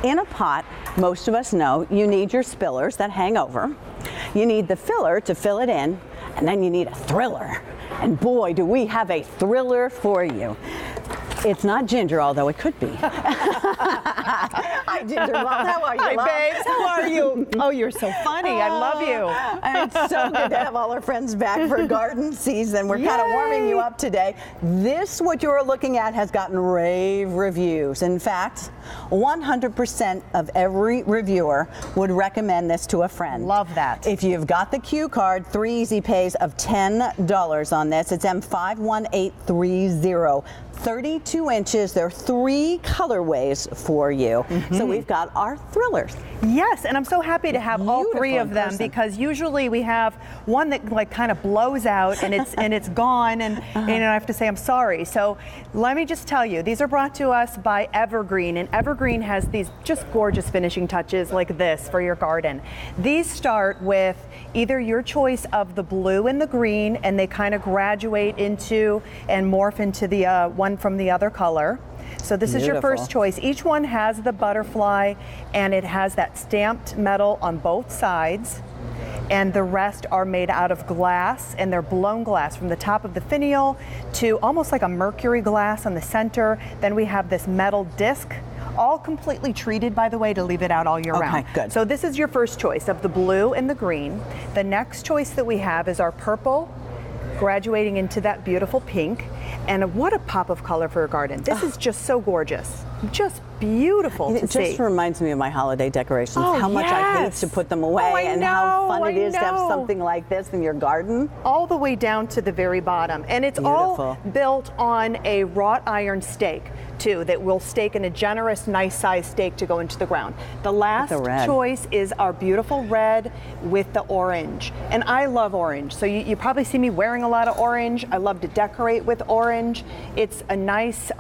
In a pot, most of us know you need your spillers that hang over. You need the filler to fill it in, and then you need a thriller. And boy, do we have a thriller for you. It's not ginger, although it could be. Hi, Ginger Mom. How are you, Hi, Mom? babes. How are you? Oh, you're so funny. I love you. And it's so good to have all our friends back for garden season. We're kind of warming you up today. This, what you're looking at, has gotten rave reviews. In fact, 100% of every reviewer would recommend this to a friend. Love that. If you've got the Q card, 3 easy pays of $10 on this. It's M51830. 32 inches. There are 3 colorways for you. So we've got our thrillers. Yes, and I'm so happy to have all 3 of them person. because usually we have one that like kind of blows out and it's gone and I have to say I'm sorry. So let me just tell you, these are brought to us by Evergreen, and Evergreen has these just gorgeous finishing touches like this for your garden. These start with either your choice of the blue and the green, and they kind of graduate into and morph into the one from the other color. So this is your first choice. Each one has the butterfly, and it has that stamped metal on both sides, and the rest are made out of glass, and they're blown glass from the top of the finial to almost like a mercury glass on the center. Then we have this metal disc, all completely treated, by the way, to leave it out all year round. Good. So this is your first choice of the blue and the green. The next choice that we have is our purple, graduating into that beautiful pink. And what a pop of color for a garden. This is just so gorgeous. Just beautiful to see. It just reminds me of my holiday decorations. Oh, how much I hate yes. to put them away, and how fun it is to have something like this in your garden. All the way down to the very bottom. And it's all built on a wrought iron stake too, that will stake in a generous, nice size stake to go into the ground. The last choice is our beautiful red with the orange. And I love orange. So you probably see me wearing a lot of orange. I love to decorate with orange. It's a nice,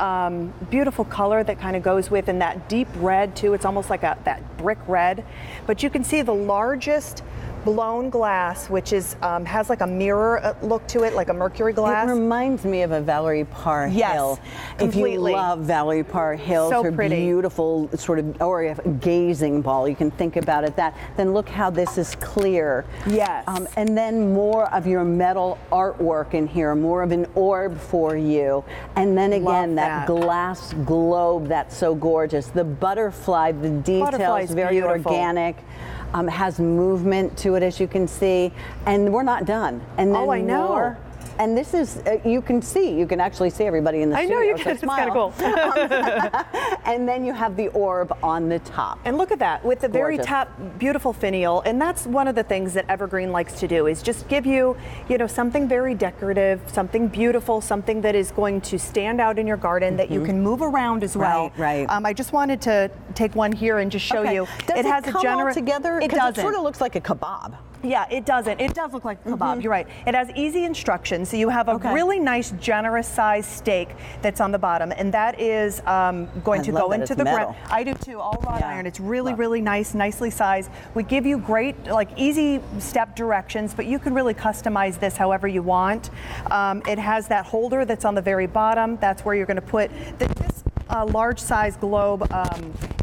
beautiful color that kind of goes with, and that deep red too. It's almost like that brick red. But you can see the largest blown glass, which is has like a mirror look to it, like a mercury glass. It reminds me of a Valerie Parr Hill. Completely. If you love Valerie Parr Hill, so her pretty. Beautiful sort of, or a gazing ball, you can think about it that. Then look how this is clear. Yes. And then more of your metal artwork in here, more of an orb for you. And then again, that glass globe that's so gorgeous. The butterfly, the details, very organic. Has movement to it, as you can see, and we're not done. And then I know. more. And this is, you can actually see everybody in the studio. I know you can, it's kind of cool. And then you have the orb on the top. And look at that, with the very top, beautiful finial. And that's one of the things that Evergreen likes to do, is just give you, something very decorative, something beautiful, something that is going to stand out in your garden that you can move around as well. Right. I just wanted to take one here and just show you. Does it has come all together? It doesn't. It sort of looks like a kebab. Yeah, it doesn't. It does look like a kebab. You're right. It has easy instructions. So you have a really nice, generous size steak that's on the bottom, and that is going to go into the ground. I do too. All wrought iron. It's really, really nice, nicely sized. We give you great, easy step directions, but you can really customize this however you want. It has that holder that's on the very bottom. That's where you're going to put this. Large size globe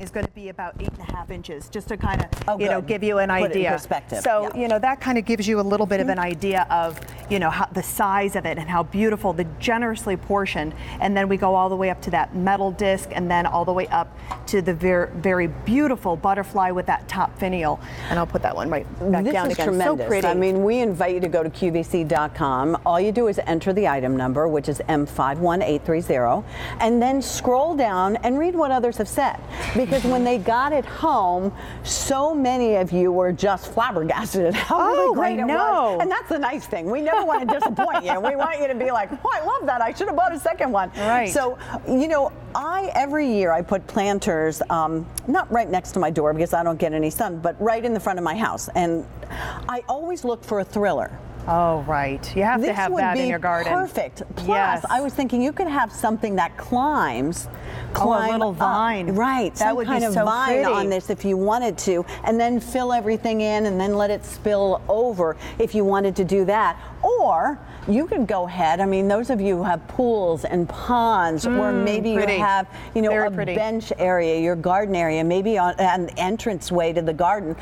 is going to be about 8.5 inches, just to kind of give you an idea. Put it in perspective. So that kind of gives you a little bit of an idea of how the size of it and how beautiful, the generously portioned, and then we go all the way up to that metal disc, and then all the way up to the very, very beautiful butterfly with that top finial. And I'll put that one right back down again. This is tremendous. So pretty. I mean, we invite you to go to QVC.com. All you do is enter the item number, which is M51830, and then scroll down and read what others have said. Because when they got it home, so many of you were just flabbergasted at how really great it was. And that's the nice thing. We never want to disappoint you. We want you to be like, oh, I love that. I should have bought a second one. Right. So, every year I put planters, not right next to my door because I don't get any sun, but right in the front of my house. And I always look for a thriller. Oh, right. You have to have that in your garden. Perfect. Plus, Yes. I was thinking you could have something that climbs. Oh, a climb little up. vine. Right. That Some would be kind of so vine pretty. on this if you wanted to, and then fill everything in and then let it spill over if you wanted to do that. Or you could go ahead. I mean, those of you who have pools and ponds, or maybe pretty. you have, you know, Very a pretty. bench area, your garden area, maybe on an entranceway to the garden.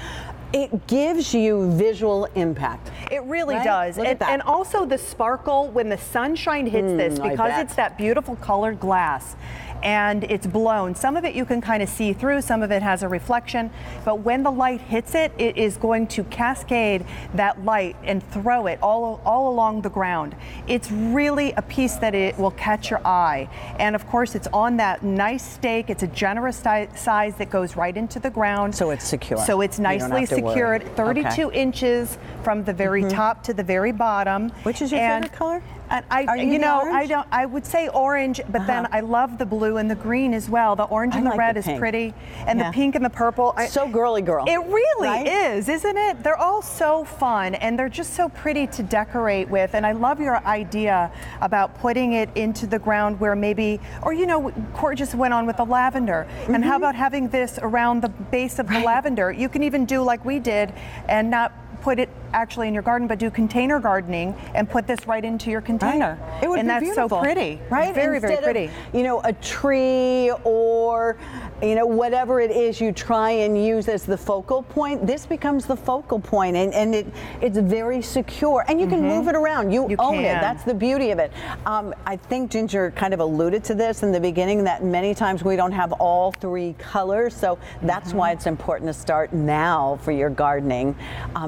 It gives you visual impact. It really Right? does. Look at that. And also the sparkle when the sunshine hits this, I because bet. it's that beautiful colored glass and it's blown. Some of it you can kind of see through, some of it has a reflection, but when the light hits it, it is going to cascade that light and throw it all along the ground. It's really a piece that it will catch your eye. And of course, it's on that nice stake. It's a generous size that goes right into the ground. So it's secure. So it's You don't nicely have to worry. secured, 32 Okay. inches from the very top to the very bottom. Which is your favorite color? And Are you you the know, orange? I would say orange, but then I love the blue and the green as well. The orange and I the like red the is pink. pretty, and Yeah. the pink and the purple. So girly girl. It really Right? is, isn't it? They're all so fun, and they're just so pretty to decorate with. And I love your idea about putting it into the ground where maybe, or you know, Court just went on with the lavender. And how about having this around the base of the lavender? You can even do like we did, and not put it actually in your garden, but do container gardening and put this right into your container. It would and be that's beautiful, so pretty, right? Very, very Instead pretty. of, you know, a tree or, you know, whatever it is you try and use as the focal point, this becomes the focal point, and it's very secure, and you can move it around. You own it. can. That's the beauty of it. I think Ginger kind of alluded to this in the beginning, that many times we don't have all three colors, so that's why it's important to start now for your gardening.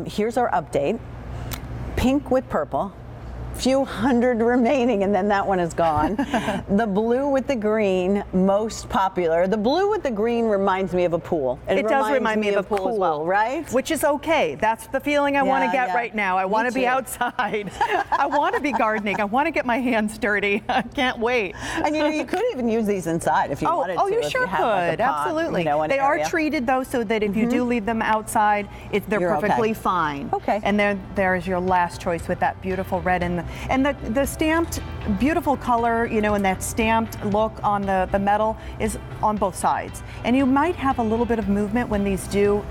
Here's our update. Pink with purple, few hundred remaining, and then that one is gone. The blue with the green, most popular. The blue with the green reminds me of a pool. It does reminds remind me of a pool as well, right? Which is okay. That's the feeling I want to get right now. I Me want to be too. outside. I want to be gardening. I want to get my hands dirty. I can't wait. And you know, you could even use these inside if you wanted to. Oh, you if sure have, like, a could. pot, Absolutely. you know, an They area. are treated though, so that if you do leave them outside, they're You're okay. perfectly fine. Okay. And there's your last choice with that beautiful red and the stamped beautiful color, you know, and that stamped look on the metal is on both sides. And you might have a little bit of movement when these do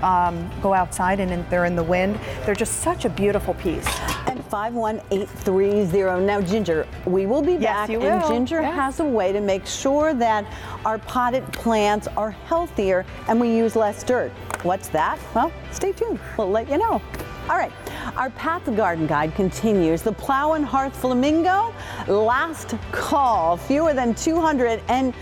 go outside and they're in the wind. They're just such a beautiful piece. And 51830. Now, Ginger, we will be back, you and will. Ginger Yes. has a way to make sure that our potted plants are healthier and we use less dirt. What's that? Well, stay tuned. We'll let you know. All right, our Path Garden Guide continues. The Plow and Hearth Flamingo, last call, fewer than 200. And